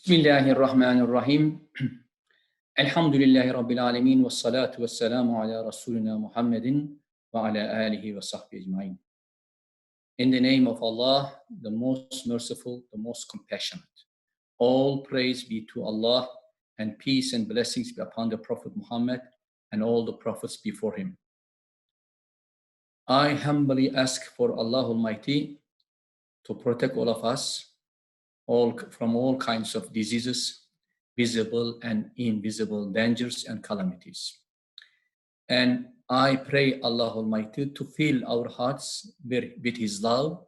Bismillahirrahmanirrahim. Elhamdülillahi Rabbil alemin ve salatu ve selamu ala Resulina Muhammedin ve ala alihi ve sahbihi ecmain. In the name of Allah, the most merciful, the most compassionate. All praise be to Allah and peace and blessings be upon the Prophet Muhammad and all the prophets before him. I humbly ask for Allah Almighty to protect all of us from all kinds of diseases, visible and invisible dangers and calamities. And I pray Allah Almighty to fill our hearts with His love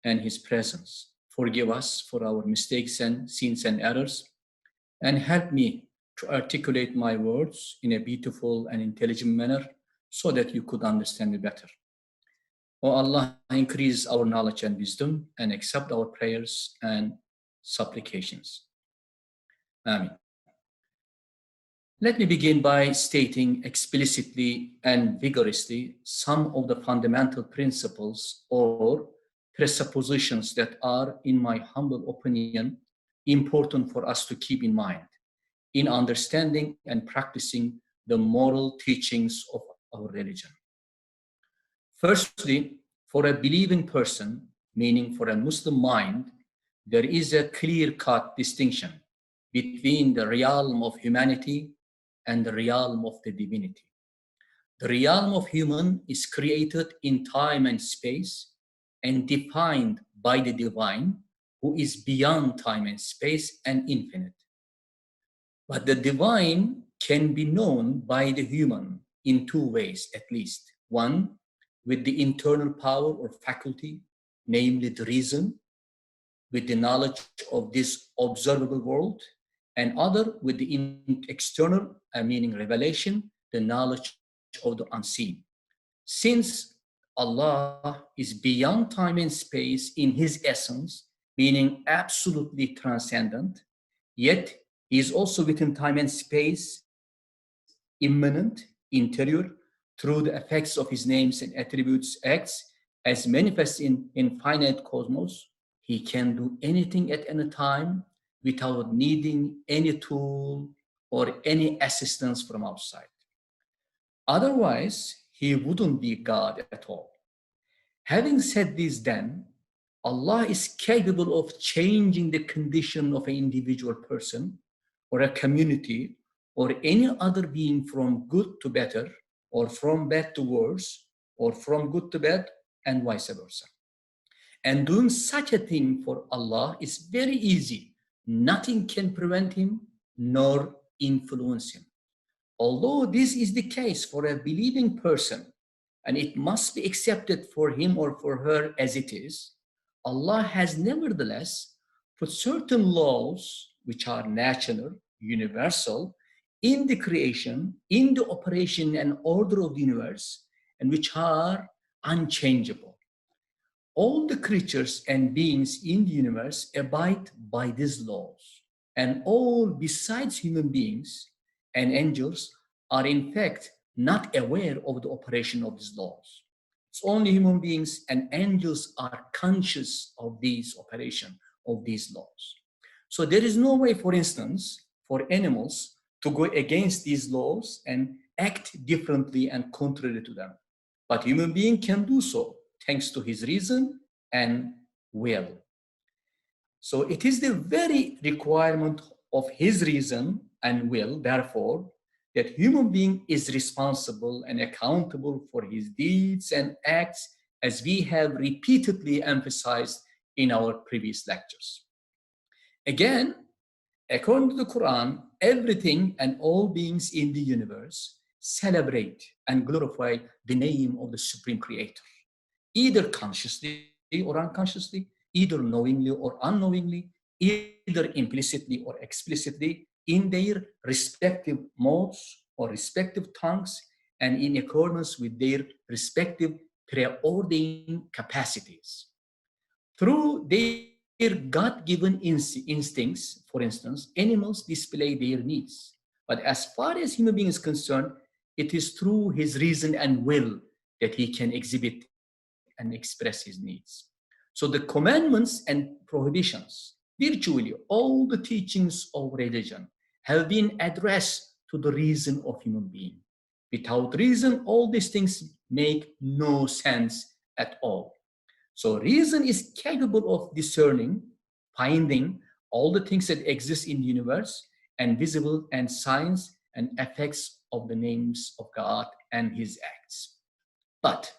and His presence. Forgive us for our mistakes and sins and errors, and help me to articulate my words in a beautiful and intelligent manner so that you could understand me better. O Allah, increase our knowledge and wisdom and accept our prayers and supplications. Amen. Let me begin by stating explicitly and vigorously some of the fundamental principles or presuppositions that are, in my humble opinion, important for us to keep in mind in understanding and practicing the moral teachings of our religion. Firstly, for a believing person, meaning for a Muslim mind, there is a clear-cut distinction between the realm of humanity and the realm of the divinity. The realm of human is created in time and space and defined by the divine, who is beyond time and space and infinite. But the divine can be known by the human in two ways at least. One, with the internal power or faculty, namely the reason, with the knowledge of this observable world, and other with the external, meaning revelation, the knowledge of the unseen. Since Allah is beyond time and space in His essence, meaning absolutely transcendent, yet He is also within time and space, immanent, interior, through the effects of His names and attributes, acts, as manifest in infinite cosmos, He can do anything at any time without needing any tool or any assistance from outside. Otherwise, He wouldn't be God at all. Having said this then, Allah is capable of changing the condition of an individual person or a community or any other being from good to better or from bad to worse or from good to bad and vice versa. And doing such a thing for Allah is very easy. Nothing can prevent Him nor influence Him. Although this is the case for a believing person, and it must be accepted for him or for her as it is, Allah has nevertheless put certain laws which are natural, universal, in the creation, in the operation and order of the universe, and which are unchangeable. All the creatures and beings in the universe abide by these laws, and all besides human beings and angels are in fact not aware of the operation of these laws. It's only human beings and angels are conscious of these operation of these laws. So there is no way, for instance, for animals to go against these laws and act differently and contrary to them. But human being can do so thanks to his reason and will. So it is the very requirement of his reason and will, therefore, that human being is responsible and accountable for his deeds and acts, as we have repeatedly emphasized in our previous lectures. Again, according to the Quran, everything and all beings in the universe celebrate and glorify the name of the Supreme Creator, either consciously or unconsciously, either knowingly or unknowingly, either implicitly or explicitly, in their respective modes or respective tongues and in accordance with their respective preordained capacities. Through their God-given instincts, for instance, animals display their needs. But as far as human being is concerned, it is through his reason and will that he can exhibit and express his needs. So the commandments and prohibitions Virtually all the teachings of religion have been addressed to the reason of human being. Without reason, all these things make no sense at all. So reason is capable of discerning, finding all the things that exist in the universe and visible and signs and effects of the names of God and his acts. But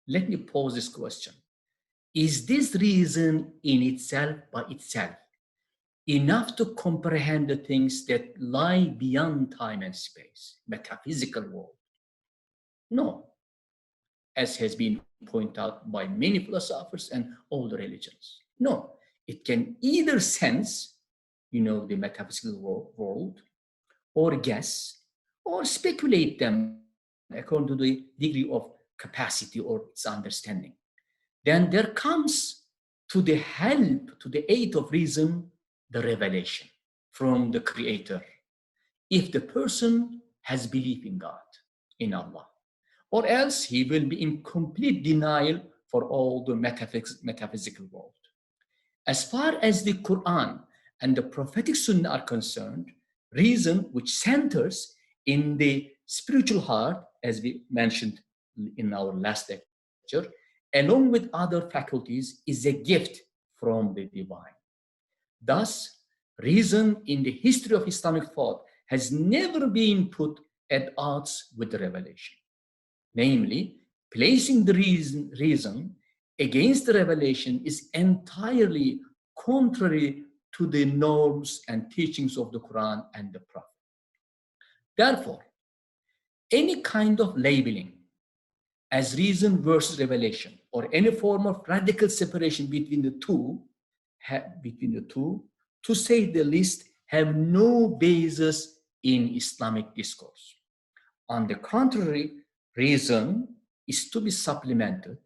let me pose this question. Is this reason in itself by itself enough to comprehend the things that lie beyond time and space, metaphysical world? No, as has been pointed out by many philosophers and all the religions. No, it can either sense, the metaphysical world, or guess, or speculate them according to the degree of capacity or its understanding. Then there comes to the help, to the aid of reason, the revelation from the Creator. If the person has belief in God, in Allah, or else he will be in complete denial for all the metaphysical world. As far as the Quran and the prophetic Sunnah are concerned, reason, which centers in the spiritual heart, as we mentioned in our last lecture, along with other faculties, is a gift from the divine. Thus, reason in the history of Islamic thought has never been put at odds with the revelation. Namely, placing the reason against the revelation is entirely contrary to the norms and teachings of the Quran and the Prophet. Therefore, any kind of labeling as reason versus revelation, or any form of radical separation between the two, to say the least, have no basis in Islamic discourse. On the contrary, reason is to be supplemented,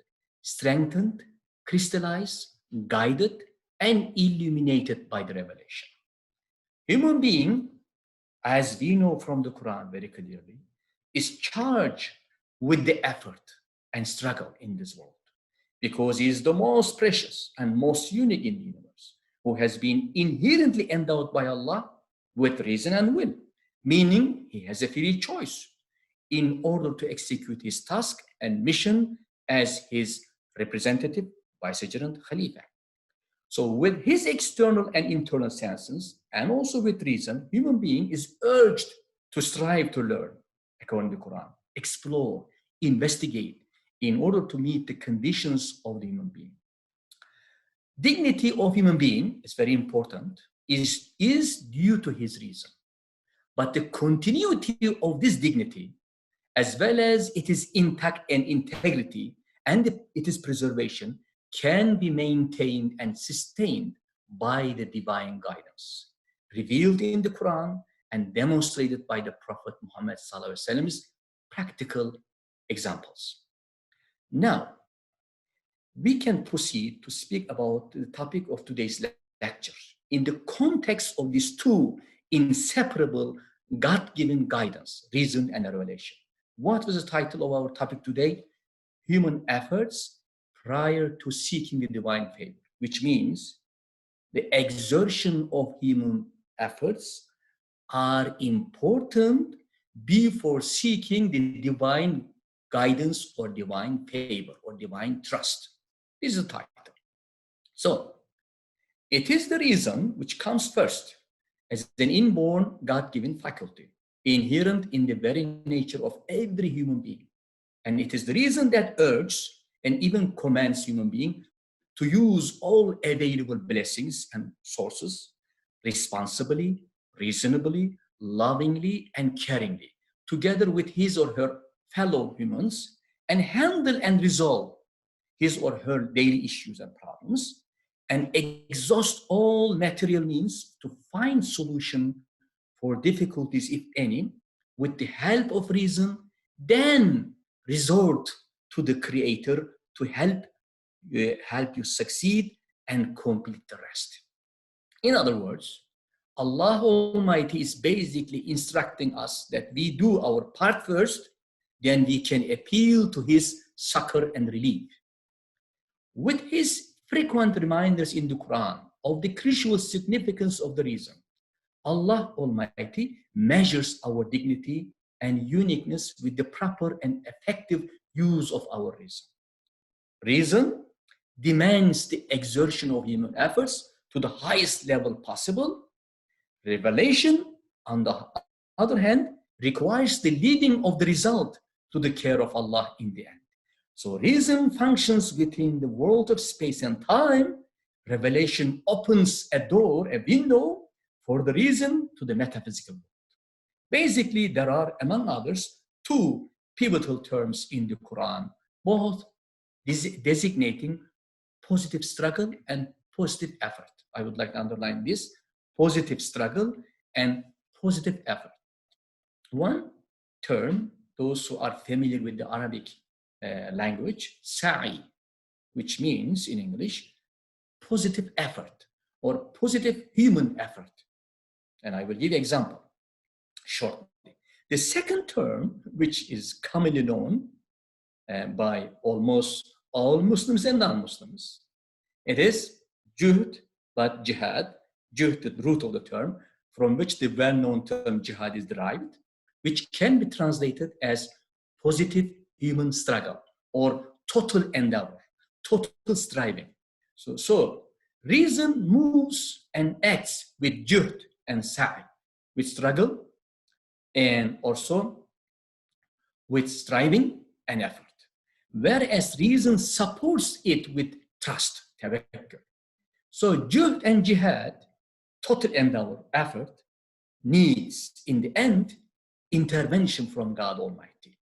strengthened, crystallized, guided, and illuminated by the revelation. Human being, as we know from the Quran very clearly, is charged with the effort and struggle in this world because he is the most precious and most unique in the universe, who has been inherently endowed by Allah with reason and will, meaning he has a free choice in order to execute his task and mission as his representative, vicegerent, Khalifa. So with his external and internal senses, and also with reason, human being is urged to strive to learn, according to the Quran, explore, investigate, in order to meet the conditions of the human being. Dignity of human being is very important, is due to his reason. But the continuity of this dignity, as well as its intact and integrity and its preservation, can be maintained and sustained by the divine guidance revealed in the Quran and demonstrated by the Prophet Muhammad Sallallahu practical examples. Now, we can proceed to speak about the topic of today's lecture in the context of these two inseparable God-given guidance, reason and revelation. What was the title of our topic today? Human efforts prior to seeking the divine favor, which means the exertion of human efforts are important before seeking the divine guidance or divine favor or divine trust. This is the title. So, it is the reason which comes first as an inborn God-given faculty, inherent in the very nature of every human being. And it is the reason that urges and even commands human being to use all available blessings and sources responsibly, reasonably, lovingly, and caringly, together with his or her fellow humans, and handle and resolve his or her daily issues and problems, and exhaust all material means to find solution for difficulties, if any, with the help of reason, then resort to the Creator to help you succeed and complete the rest. In other words, Allah Almighty is basically instructing us that we do our part first, then we can appeal to His succor and relief. With His frequent reminders in the Quran of the crucial significance of the reason. Allah Almighty measures our dignity and uniqueness with the proper and effective use of our reason. Reason demands the exertion of human efforts to the highest level possible. Revelation, on the other hand, requires the leaving of the result to the care of Allah in the end. So reason functions within the world of space and time. Revelation opens a door, a window, for the reason to the metaphysical world. Basically, there are, among others, two pivotal terms in the Quran, both designating positive struggle and positive effort. I would like to underline this: positive struggle and positive effort. One term, those who are familiar with the Arabic language, sa'i, which means in English, positive effort or positive human effort. And I will give you an example shortly. The second term, which is commonly known by almost all Muslims and non-Muslims, it is juhd, but jihad, juhd, the root of the term, from which the well-known term jihad is derived, which can be translated as positive human struggle or total endeavor, total striving. So reason moves and acts with juhd and sa'i, with struggle and also with striving and effort. Whereas reason supports it with trust, tawakkul. So juhd and jihad, total endeavor, effort, needs in the end intervention from God Almighty.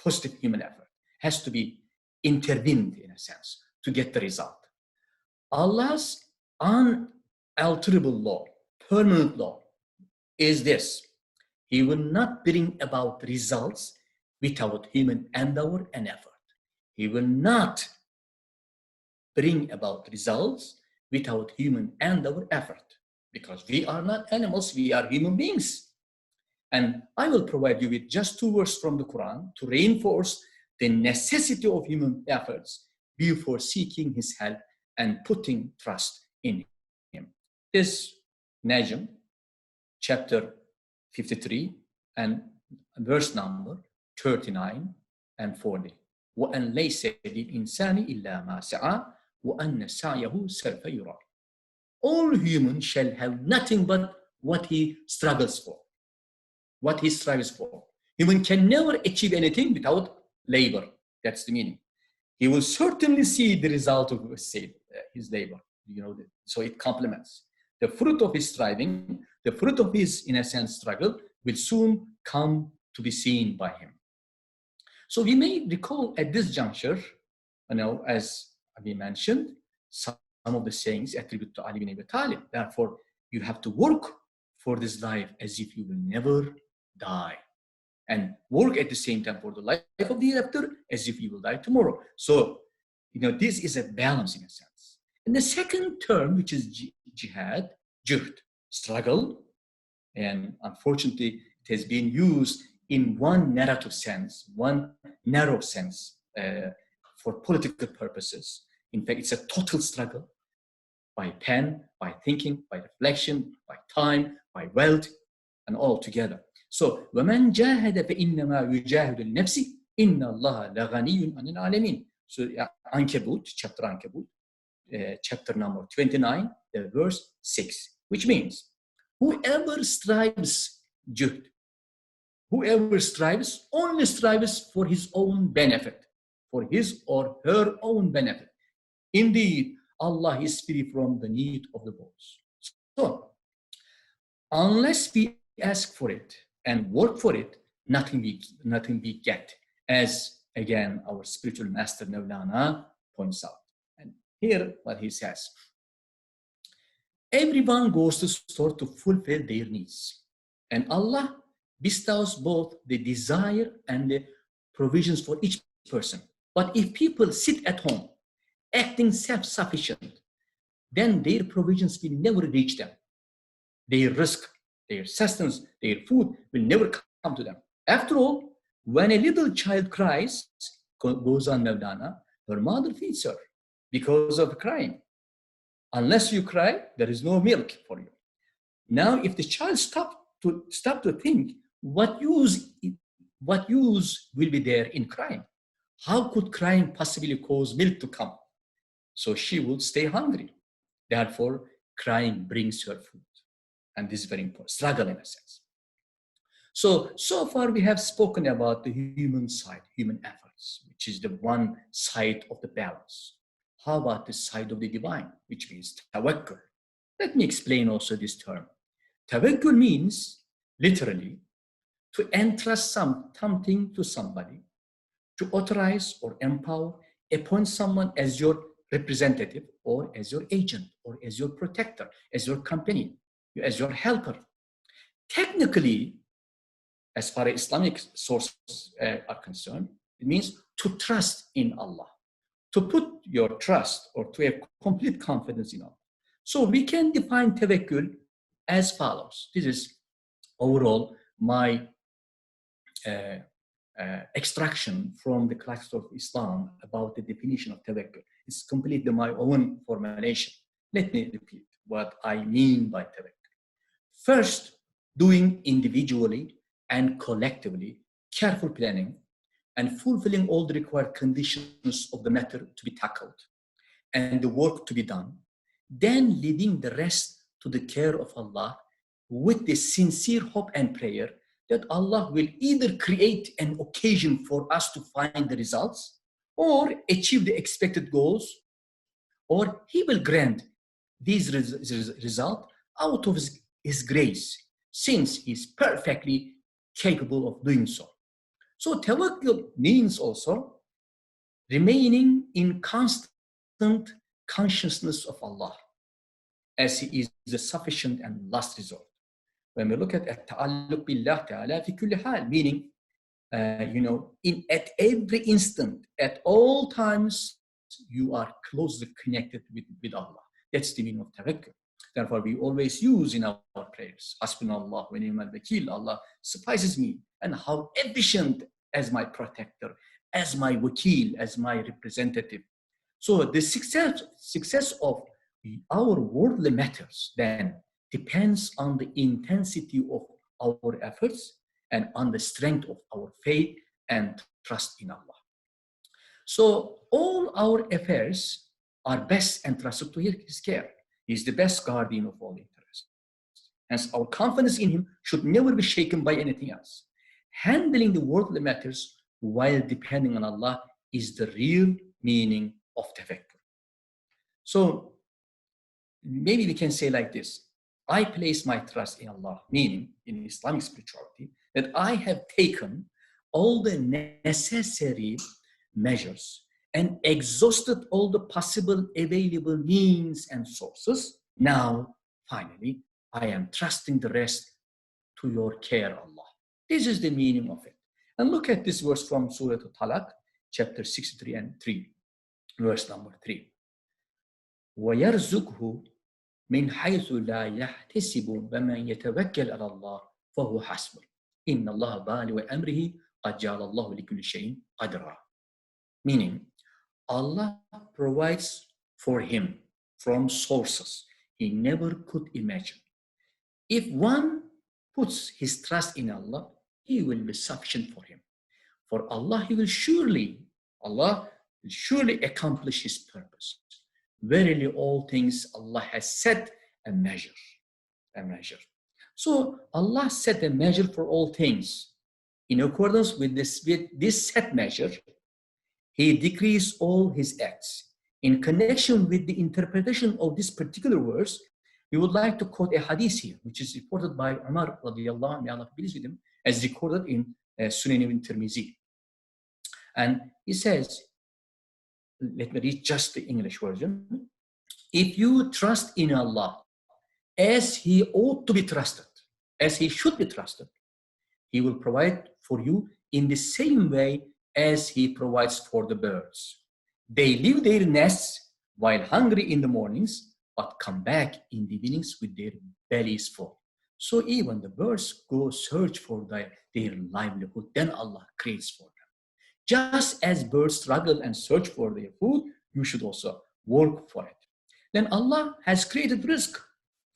Positive human effort has to be intervened in a sense to get the result. Allah's unalterable law, permanent law, is this: He will not bring about results without human endeavor and effort. He will not bring about results without human endeavor, effort, because we are not animals, we are human beings. And I will provide you with just two verses from the Quran to reinforce the necessity of human efforts before seeking His help and putting trust in Him. This Najm, chapter 53 and verse number 39 and 40. وَأَنْ لَيْسَ لِلْإِنسَانِ إِلَّا مَا سَعَى وَأَنَّ سَعْيَهُ سَوْفَ يُرَى. All humans shall have nothing but what he struggles for, what he strives for. Human can never achieve anything without labor. That's the meaning. He will certainly see the result of his labor. So it complements. The fruit of his striving, the fruit of his, in a sense, struggle will soon come to be seen by him. So we may recall at this juncture, as we mentioned, some of the sayings attributed to Ali bin Abi Talib. Therefore, you have to work for this life as if you will never die, and work at the same time for the life of the hereafter as if you will die tomorrow. So, this is a balance in a sense. And the second term, which is jihad, juhd, struggle, and unfortunately, it has been used in one narrative sense, one narrow sense for political purposes. In fact, it's a total struggle by pen, by thinking, by reflection, by time, by wealth, and all together. So, وَمَنْ جَاهَدَ فَإِنَّمَا يُجَاهِدُ النَّفْسِ إِنَّ اللَّهَ لَغَنِيٌّ عَنِ الْعَالَمِينَ. So, Ankabut, chapter number 29, verse 6, which means, whoever strives juhd, whoever strives only strives for his own benefit, for his or her own benefit. Indeed, Allah is free from the need of the boss. So, unless we ask for it and work for it, nothing we get, as again our spiritual master Mawlana points out. And here what he says: everyone goes to store to fulfill their needs, and Allah bestows both the desire and the provisions for each person. But if people sit at home, acting self-sufficient, then their provisions will never reach them. Their risk, their sustenance, their food will never come to them. After all, when a little child cries, goes on Mawlana, her mother feeds her because of crying. Unless you cry, there is no milk for you. Now, if the child stop to think, what use will be there in crying? How could crying possibly cause milk to come? So she would stay hungry. Therefore, crying brings her food. And this is very important. Struggle in a sense. So far we have spoken about the human side, human efforts, which is the one side of the balance. How about the side of the divine, which means tawakkul? Let me explain also this term. Tawakkul means literally to entrust something to somebody, to authorize or empower, appoint someone as your representative or as your agent or as your protector, as your companion, as your helper. Technically, as far as Islamic sources are concerned, it means to trust in Allah, to put your trust or to have complete confidence in Allah. So we can define tawakkul as follows. This is overall my extraction from the classics of Islam about the definition of tawakkul. It's completely my own formulation. Let me repeat what I mean by tawakkul. First, doing individually and collectively careful planning and fulfilling all the required conditions of the matter to be tackled and the work to be done, then leaving the rest to the care of Allah with the sincere hope and prayer that Allah will either create an occasion for us to find the results or achieve the expected goals, or He will grant these results out of His grace, since He is perfectly capable of doing so. So tawakkul means also remaining in constant consciousness of Allah, as He is the sufficient and last resort. When we look at at-ta'alluq billah ta'ala fi kulli hal, meaning, at every instant, at all times, you are closely connected with Allah. That's the meaning of tawakkul. Therefore, we always use in our prayers, Hasbunallah wa ni'mal wakil, Allah suffices me, and how efficient as my protector, as my wakil, as my representative. So the success of our worldly matters then depends on the intensity of our efforts and on the strength of our faith and trust in Allah. So all our affairs are best entrusted to His care. He is the best guardian of all interests. Hence, our confidence in Him should never be shaken by anything else. Handling the worldly matters while depending on Allah is the real meaning of tawakkul. So maybe we can say like this: I place my trust in Allah, meaning in Islamic spirituality, that I have taken all the necessary measures and exhausted all the possible available means and sources. Now, finally, I am trusting the rest to your care, Allah. This is the meaning of it. And look at this verse from Surah Al-Talaq, chapter 63 and 3, verse number 3. وَيَرْزُقْهُ مِنْ حَيْثُ لَا يَحْتَسِبُ وَمَنْ يَتَوَكَّلْ عَلَى اللَّهِ فَهُوَ حَسْبُهُ إِنَّ اللَّهَ بَالِغُ أَمْرِهِ قَدْ جَعَلَ اللَّهُ لِكُلِّ شَيْءٍ قَدْرًا. Meaning, Allah provides for him from sources he never could imagine. If one puts his trust in Allah, He will be sufficient for him. For Allah will surely accomplish His purpose. Verily, all things Allah has set a measure. So Allah set a measure for all things. In accordance with this set measure, He decrees all His acts. In connection with the interpretation of this particular verse, we would like to quote a hadith here, which is reported by Umar radiallahu anhu, may Allah be pleased with him, as recorded in Sunan ibn Tirmizi. And he says, let me read just the English version. If you trust in Allah as He ought to be trusted, as He should be trusted, He will provide for you in the same way as He provides for the birds. They leave their nests while hungry in the mornings, but come back in the evenings with their bellies full. So even the birds go search for their livelihood, then Allah creates for them. Just as birds struggle and search for their food, you should also work for it. then Allah has created rizq,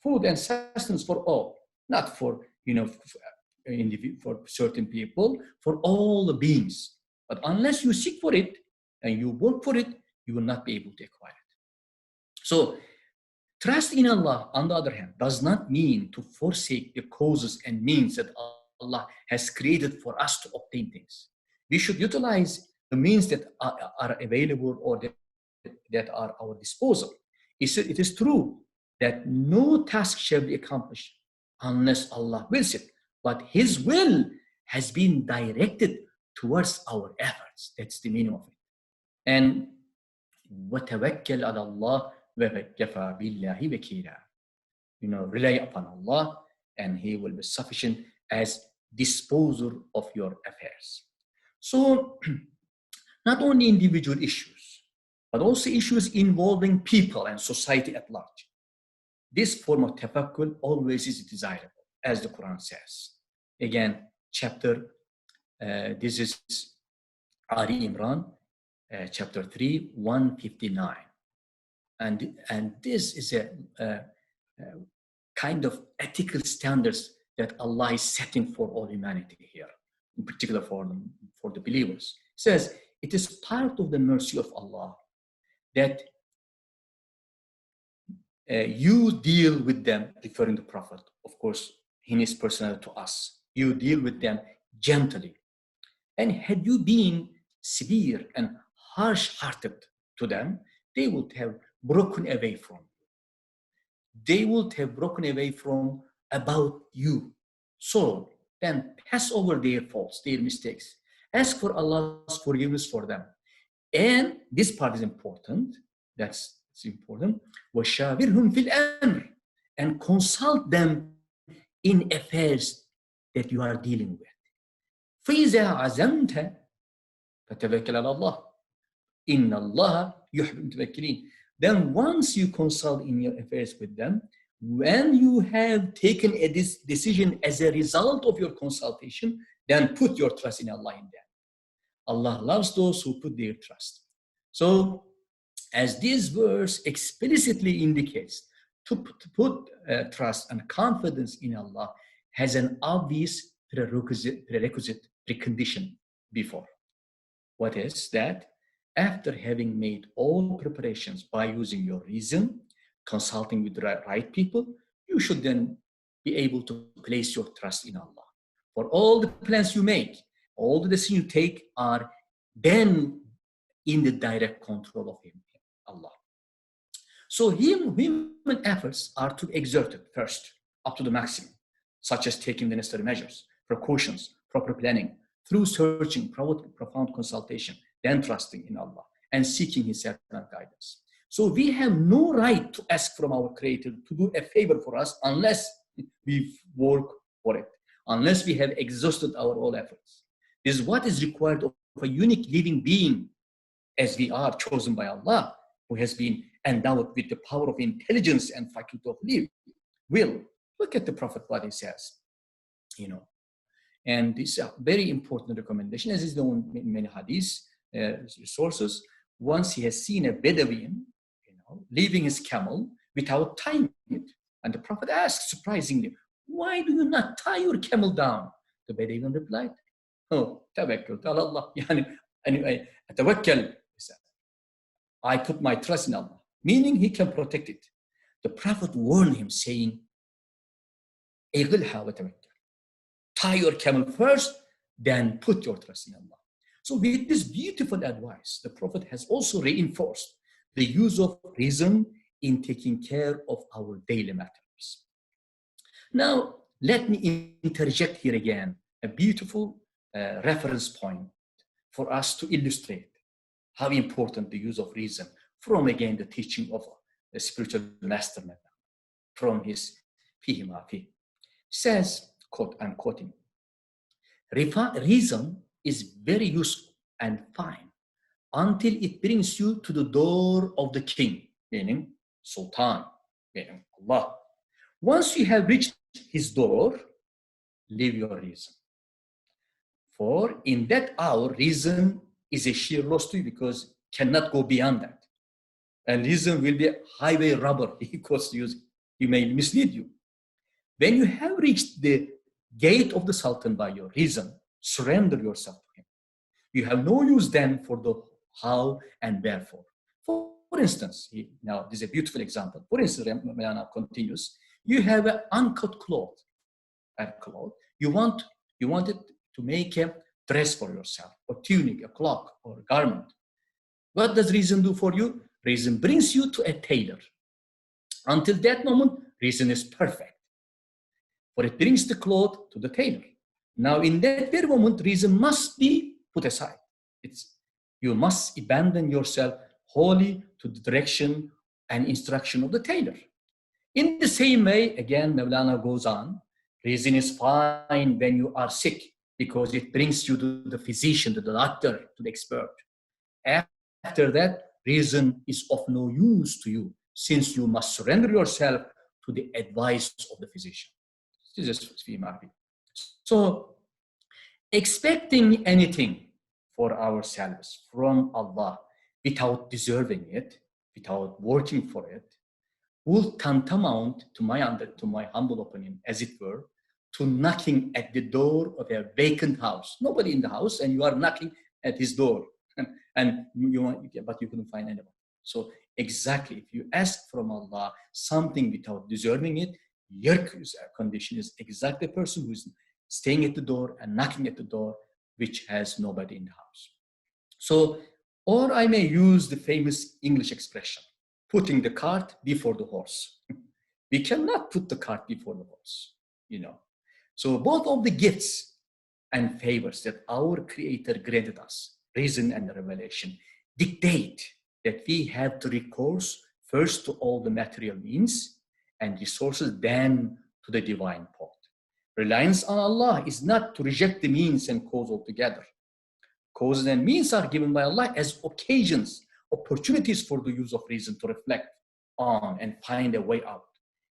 food and sustenance for all, not for, for certain people, for all the beings. But unless you seek for it and you work for it, you will not be able to acquire it. So trust in Allah, on the other hand, does not mean to forsake the causes and means that Allah has created for us to obtain things. We should utilize the means that are available or that are our disposal. It is true that no task shall be accomplished unless Allah wills it, but His will has been directed towards our efforts. That's the meaning of it. And وَتَوَكَّلْ عَلَى اللَّهِ وَكَفَى بِاللَّهِ وَكِيلًا. Rely upon Allah and He will be sufficient as disposer of your affairs. So, not only individual issues, but also issues involving people and society at large. This form of tafakkul always is desirable, as the Quran says. Again, this is Ali Imran, chapter 3, 159. And this is a kind of ethical standards that Allah is setting for all humanity here, in particular for the believers. It says, it is part of the mercy of Allah that you deal with them, referring to Prophet, of course, in his personality to us. You deal with them gently. And had you been severe and harsh-hearted to them, they would have broken away from you. They would have broken away from about you. So then pass over their faults, their mistakes. Ask for Allah's forgiveness for them. And this part is important. It's important. وَشَاوِرْهُمْ فِي الْأَمْرِ, and consult them in affairs that you are dealing with. فَإِذَا عَزَمْتَ فَتَوَكَّلْ عَلَى اللَّهِ إِنَّ اللَّهَ يُحِبُّ الْمُتَوَكِّلِينَ. Then once you consult in your affairs with them, when you have taken a decision as a result of your consultation, then put your trust in Allah in them. Allah loves those who put their trust. So, as this verse explicitly indicates, to put trust and confidence in Allah has an obvious precondition before. What is that? After having made all preparations by using your reason, consulting with the right people, you should then be able to place your trust in Allah. For all the plans you make, all the decisions you take are then in the direct control of Him, Allah. So human efforts are to be exerted first, up to the maximum, such as taking the necessary measures, precautions, proper planning, through searching, profound consultation, then trusting in Allah and seeking His help and guidance. So we have no right to ask from our Creator to do a favor for us unless we work for it, unless we have exhausted our all efforts. This is what is required of a unique living being, as we are chosen by Allah, who has been endowed with the power of intelligence and faculty of will. Look at the Prophet, what he says, And this is a very important recommendation, as is known in many hadith sources. Once he has seen a Bedouin, leaving his camel without tying it, and the Prophet asked, surprisingly, "Why do you not tie your camel down?" The Bedouin replied, "Oh, tawakkul ala Allah." Anyway, tawakkal, he said. I put my trust in Allah, meaning He can protect it. The Prophet warned him, saying, "Ighilha wa tawakkal." Tie your camel first, then put your trust in Allah. So with this beautiful advice, the Prophet has also reinforced the use of reason in taking care of our daily matters. Now, let me interject here again a beautiful reference point for us to illustrate how important the use of reason from, again, the teaching of the spiritual master from his Fihi Ma Fihi. Says, quote, I'm quoting, "Reason is very useful and fine until it brings you to the door of the king," meaning Sultan, meaning Allah. "Once you have reached his door, leave your reason. For in that hour, reason is a sheer loss to you because cannot go beyond that. And reason will be a highway robber because he may mislead you. When you have reached the gate of the Sultan by your reason, surrender yourself to him. You have no use then for the how and wherefore. For instance, now this is a beautiful example. For instance, Mayana continues, you have an uncut cloth, You want it to make a dress for yourself, or tunic, a cloak, or a garment. What does reason do for you? Reason brings you to a tailor. Until that moment, reason is perfect. For it brings the cloth to the tailor. Now, in that very moment, reason must be put aside. You must abandon yourself wholly to the direction and instruction of the tailor. In the same way, again, Mevlana goes on, reason is fine when you are sick because it brings you to the physician, to the doctor, to the expert. After that, reason is of no use to you since you must surrender yourself to the advice of the physician. This is Fimari. So, expecting anything for ourselves from Allah without deserving it, without working for it, will tantamount, to my humble opinion, as it were, to knocking at the door of a vacant house. Nobody in the house, and you are knocking at his door, but you couldn't find anyone. So exactly, if you ask from Allah something without deserving it, your condition is exactly the person who is staying at the door and knocking at the door, which has nobody in the house. So, or I may use the famous English expression, putting the cart before the horse. We cannot put the cart before the horse, So both of the gifts and favors that our Creator granted us, reason and revelation, dictate that we have to recourse first to all the material means and resources, then to the divine part. Reliance on Allah is not to reject the means and cause altogether. Causes and means are given by Allah as occasions, opportunities for the use of reason to reflect on and find a way out.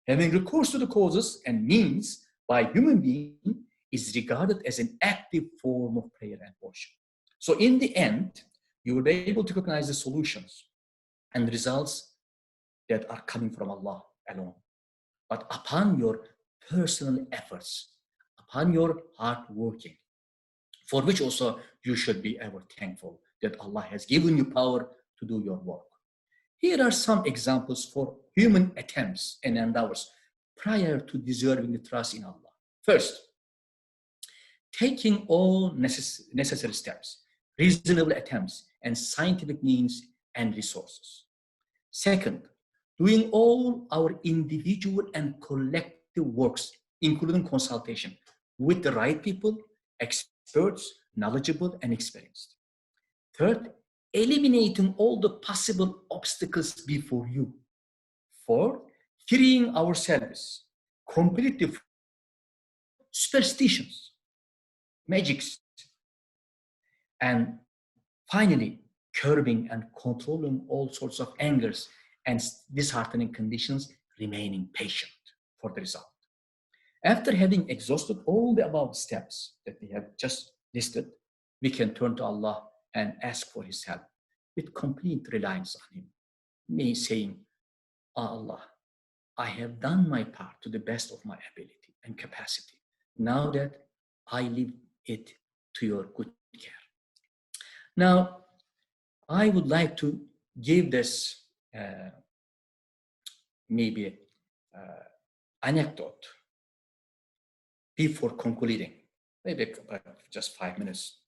Having recourse to the causes and means by human being is regarded as an active form of prayer and worship. So in the end, you will be able to recognize the solutions and results that are coming from Allah alone. But upon your personal efforts, upon your hard working, for which also you should be ever thankful that Allah has given you power to do your work. Here are some examples for human attempts and endeavors prior to deserving the trust in Allah. First, taking all necessary steps, reasonable attempts, and scientific means and resources. Second, doing all our individual and collective works, including consultation, with the right people, experts, knowledgeable, and experienced. Third, eliminating all the possible obstacles before you. Fourth, freeing ourselves completely from superstitions, magics, and finally, curbing and controlling all sorts of angers and disheartening conditions, remaining patient for the result. After having exhausted all the above steps that we have just listed, we can turn to Allah and ask for His help with complete reliance on Him. Me saying, Allah, I have done my part to the best of my ability and capacity. Now that I leave it to your good care. Now, I would like to give this anecdote before concluding, maybe just 5 minutes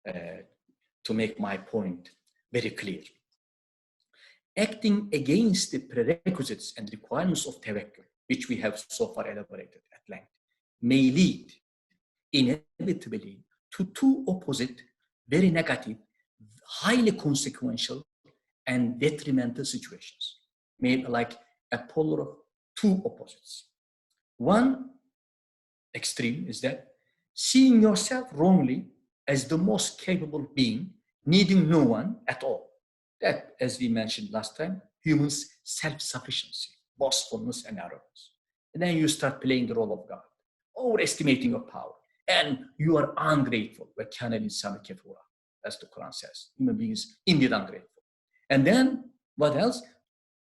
to make my point very clear. Acting against the prerequisites and requirements of tawakkul, which we have so far elaborated at length, may lead inevitably to two opposite, very negative, highly consequential, and detrimental situations, maybe like a polar of two opposites. One extreme is that seeing yourself wrongly as the most capable being, needing no one at all. That, as we mentioned last time, humans' self-sufficiency, boastfulness, and arrogance. And then you start playing the role of God, overestimating your power, and you are ungrateful. As the Quran says, human beings indeed ungrateful. And then What else?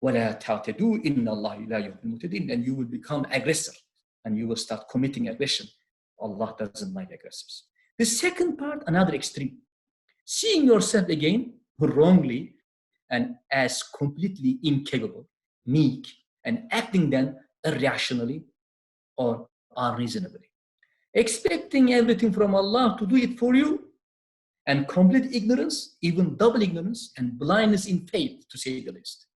وَلَا تَعْتَدُوا إِنَّ اللَّهَ لَا يُحِبُّ الْمُعْتَدِينَ. And you will become aggressor, and you will start committing aggression. Allah doesn't like aggressors. The second part, another extreme. Seeing yourself again wrongly and as completely incapable, meek, and acting then irrationally or unreasonably. Expecting everything from Allah to do it for you, and complete ignorance, even double ignorance, and blindness in faith, to say the least.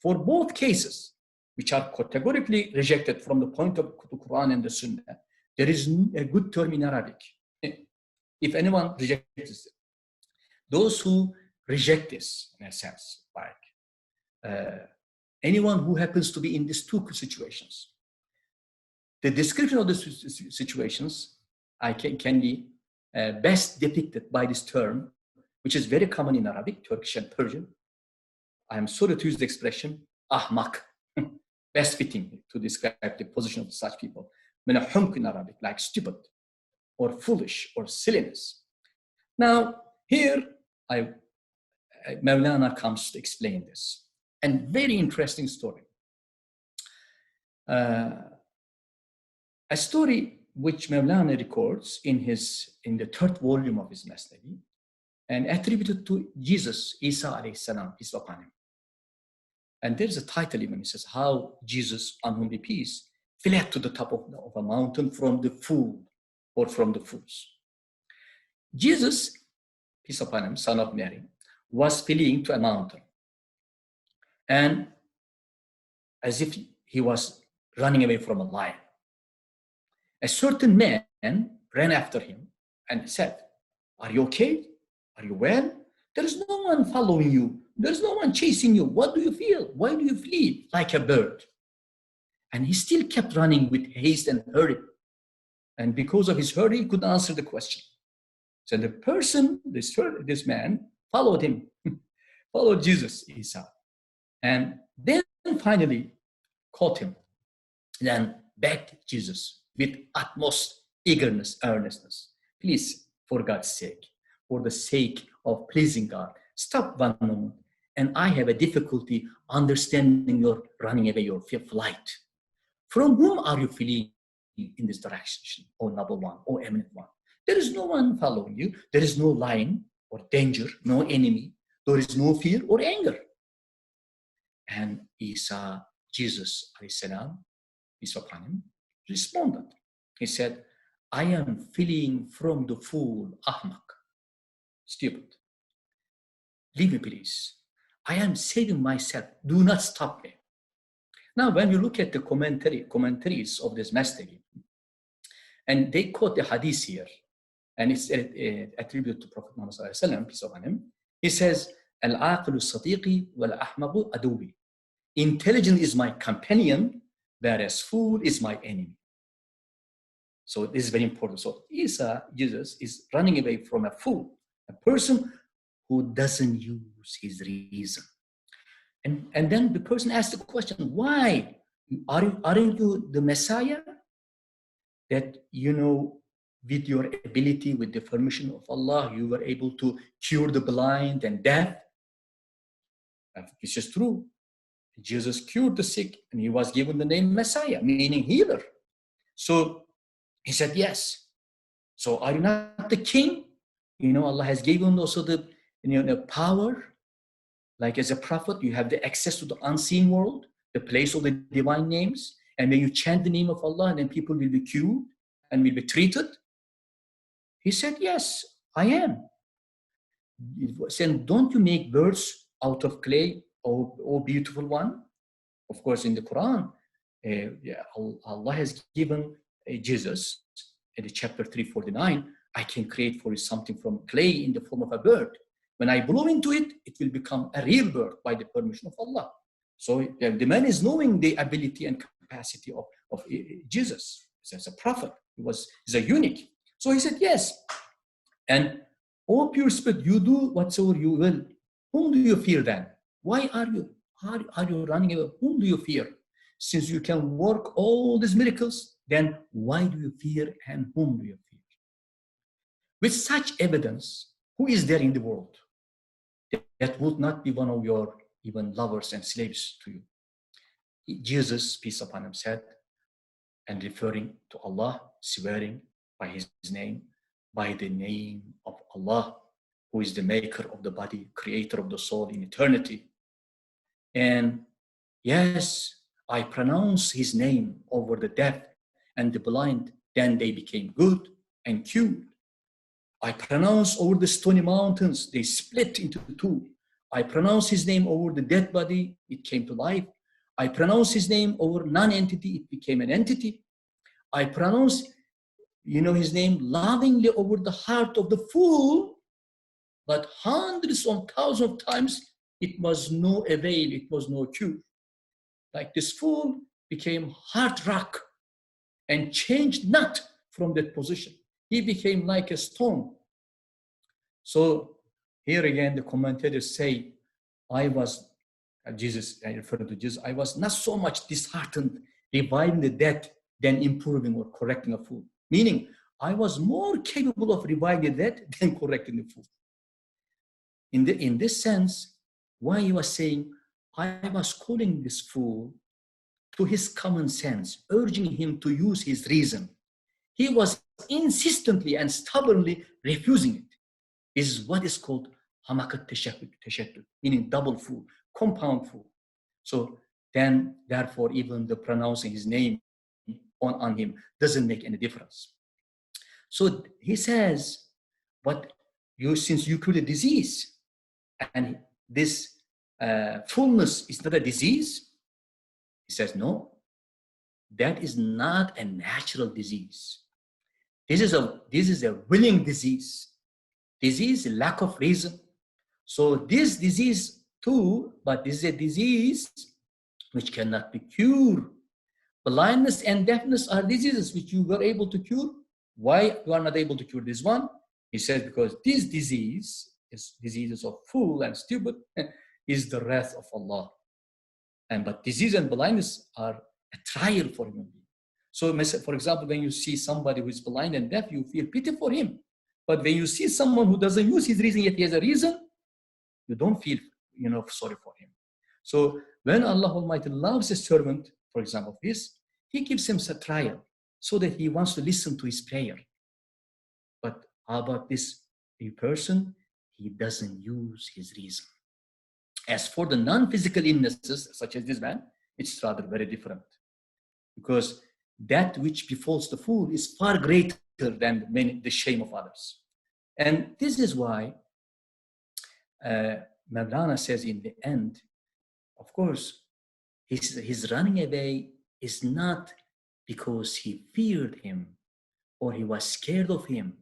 For both cases, which are categorically rejected from the point of the Quran and the Sunnah, there is a good term in Arabic. If anyone rejects this, those who reject this, in a sense, like anyone who happens to be in these two situations, the description of the situations can be best depicted by this term, which is very common in Arabic, Turkish, and Persian. I am sorry to use the expression, ahmak, best fitting to describe the position of such people. Humq in Arabic, like stupid, or foolish, or silliness. Now, here, Mevlana comes to explain this. And very interesting story. A story which Mevlana records in the third volume of his Masnavi, and attributed to Jesus, Isa alayhi salam, peace be upon him. And there's a title even, it says, how Jesus, on whom be peace, fled to the top of a mountain from the fool, or from the fools. Jesus, peace upon him, son of Mary, was fleeing to a mountain. And as if he was running away from a lion. A certain man ran after him and said, "Are you okay? Are you well? There is no one following you. There is no one chasing you. What do you feel? Why do you flee like a bird?" And he still kept running with haste and hurry. And because of his hurry, he couldn't answer the question. So the person, this man, followed him, followed Jesus, Isa. And then finally caught him. Then begged Jesus with utmost eagerness, earnestness, "Please, for God's sake, for the sake of pleasing God, stop one moment. And I have a difficulty understanding your running away, your flight. From whom are you fleeing in this direction, O noble one, O eminent one? There is no one following you. There is no lion or danger, no enemy. There is no fear or anger." And Isa, Jesus, alayhi salam, peace upon him, responded. He said, "I am fleeing from the fool, ahmak, stupid. Leave me, please. I am saving myself. Do not stop me." Now, when we look at the commentaries of this message, and they quote the hadith here, and it's attributed to Prophet Muhammad sallallahu alaihi wasallam, peace upon him. He says, "Al-aqilu sadiqi wal-ahmabu adubi." Intelligence is my companion, whereas fool is my enemy. So this is very important. So Jesus, is running away from a fool, a person who doesn't use his reason. And then the person asks the question, why? Aren't you the Messiah? That, with your ability, with the permission of Allah, you were able to cure the blind and deaf. This is true. Jesus cured the sick, and he was given the name Messiah, meaning healer. So he said, yes. So are you not the king? Allah has given also the power. Like as a prophet, you have the access to the unseen world, the place of the divine names. And when you chant the name of Allah, then people will be cured and will be treated. He said, yes, I am. He said, don't you make birds out of clay, O beautiful one? Of course, in the Quran, Allah has given Jesus, in the chapter 349, I can create for you something from clay in the form of a bird. When I blow into it, it will become a real bird by the permission of Allah. So the man is knowing the ability and capacity of Jesus as a prophet. He's a eunuch. So he said, yes. And, O pure spirit, you do whatsoever you will. Whom do you fear then? Why are you running away? Whom do you fear? Since you can work all these miracles, then why do you fear and whom do you fear? With such evidence, who is there in the world that would not be one of your even lovers and slaves to you. Jesus, peace upon him, said, and referring to Allah, swearing by his name, by the name of Allah, who is the maker of the body, creator of the soul in eternity. And yes, I pronounce his name over the deaf and the blind, then they became good and cured. I pronounce over the stony mountains, they split into two. I pronounce his name over the dead body, it came to life. I pronounce his name over non-entity, it became an entity. I pronounce, his name lovingly over the heart of the fool, but hundreds of thousands of times, it was no avail, it was no cure. Like this fool became hard rock and changed not from that position. He became like a stone. So here again, the commentators say, I was not so much disheartened, reviving the dead than improving or correcting a fool. Meaning, I was more capable of reviving the dead than correcting the fool. In this sense, why he was saying, I was calling this fool to his common sense, urging him to use his reason. He was insistently and stubbornly refusing it. This is what is called hamakat tashaddud, meaning double fool, compound fool. So then, therefore, even the pronouncing his name on him doesn't make any difference. So he says, but since you cured a disease, and this fullness is not a disease, he says, no, that is not a natural disease. This is a willing disease. Disease, lack of reason. So this disease too, but this is a disease which cannot be cured. Blindness and deafness are diseases which you were able to cure. Why you are not able to cure this one? He says, because this disease is diseases of fool and stupid, is the wrath of Allah. But disease and blindness are a trial for human being. So, for example, when you see somebody who is blind and deaf, you feel pity for him. But when you see someone who doesn't use his reason, yet he has a reason, you don't feel, sorry for him. So when Allah Almighty loves a servant, for example, he gives him a trial so that he wants to listen to his prayer. But how about this person? He doesn't use his reason. As for the non-physical illnesses, such as this man, it's rather very different. Because that which befalls the fool is far greater than the shame of others. And this is why Mevlana says in the end, of course, his running away is not because he feared him or he was scared of him.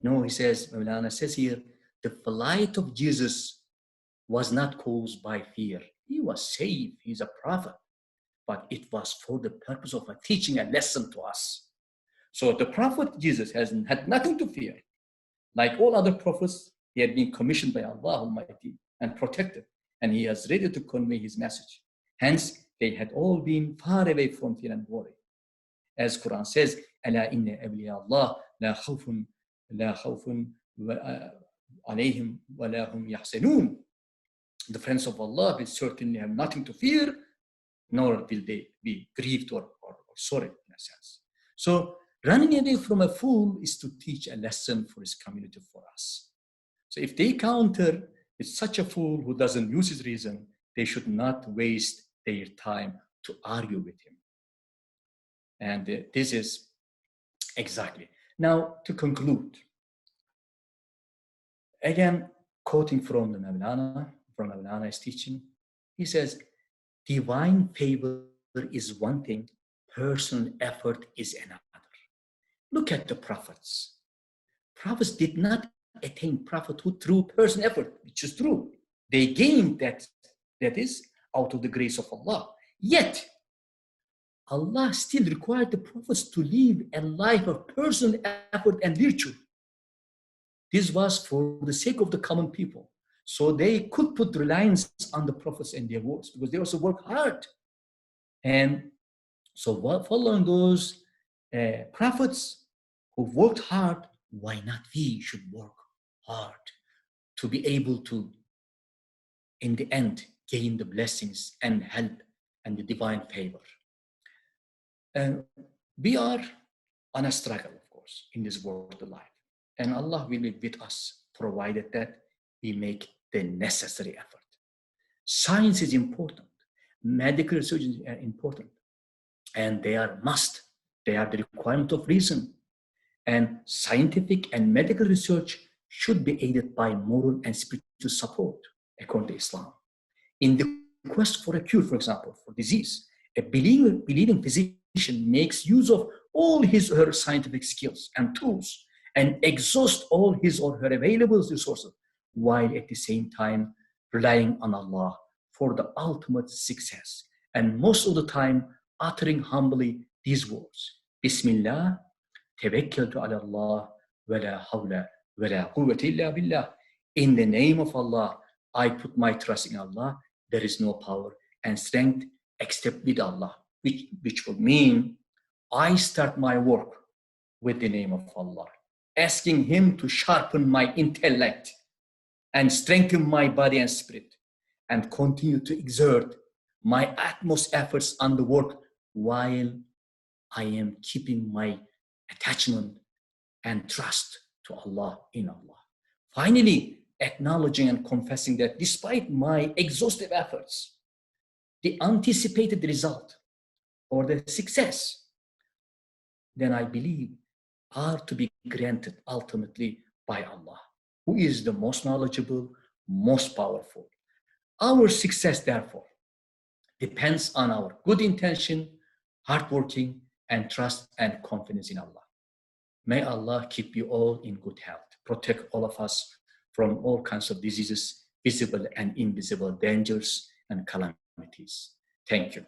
No, Mevlana says here, the flight of Jesus was not caused by fear. He was saved, he's a prophet, but it was for the purpose of teaching a lesson to us. So the prophet Jesus had nothing to fear. Like all other prophets, he had been commissioned by Allah Almighty and protected, and he was ready to convey his message. Hence, they had all been far away from fear and worry. As Quran says, "Ala inna awliya Allah la khawfun alayhim wa la hum yahzanun." The friends of Allah will certainly have nothing to fear, nor will they be grieved or sorry in a sense. So running away from a fool is to teach a lesson for his community, for us. So if they counter with such a fool who doesn't use his reason, they should not waste their time to argue with him. And this is exactly. Now, to conclude, again, quoting from Mevlana's teaching, he says, divine favor is one thing, personal effort is another. Look at the prophets. Prophets did not attain prophethood through personal effort, which is true. They gained that is out of the grace of Allah. Yet, Allah still required the prophets to live a life of personal effort and virtue. This was for the sake of the common people. So they could put reliance on the prophets and their words because they also work hard. And so following those prophets who worked hard, why not we should work hard to be able to, in the end, gain the blessings and help and the divine favor. And we are on a struggle, of course, in this world of life. And Allah will be with us, provided that we make the necessary effort. Science is important. Medical research is important. And they are must. They are the requirement of reason. And scientific and medical research should be aided by moral and spiritual support, according to Islam. In the quest for a cure, for example, for disease, a believing physician makes use of all his or her scientific skills and tools and exhaust all his or her available resources, while at the same time relying on Allah for the ultimate success. And most of the time, uttering humbly these words, Bismillah, tawakkaltu ala Allah, wa la hawla wa la quwwata illa billah. In the name of Allah, I put my trust in Allah. There is no power and strength except with Allah, which would mean I start my work with the name of Allah, asking Him to sharpen my intellect and strengthen my body and spirit, and continue to exert my utmost efforts on the work while I am keeping my attachment and trust to Allah in Allah. Finally, acknowledging and confessing that despite my exhaustive efforts, the anticipated result or the success, then I believe are to be granted ultimately by Allah, who is the most knowledgeable, most powerful. Our success, therefore, depends on our good intention, hard working, and trust and confidence in Allah. May Allah keep you all in good health, protect all of us from all kinds of diseases, visible and invisible dangers and calamities. Thank you.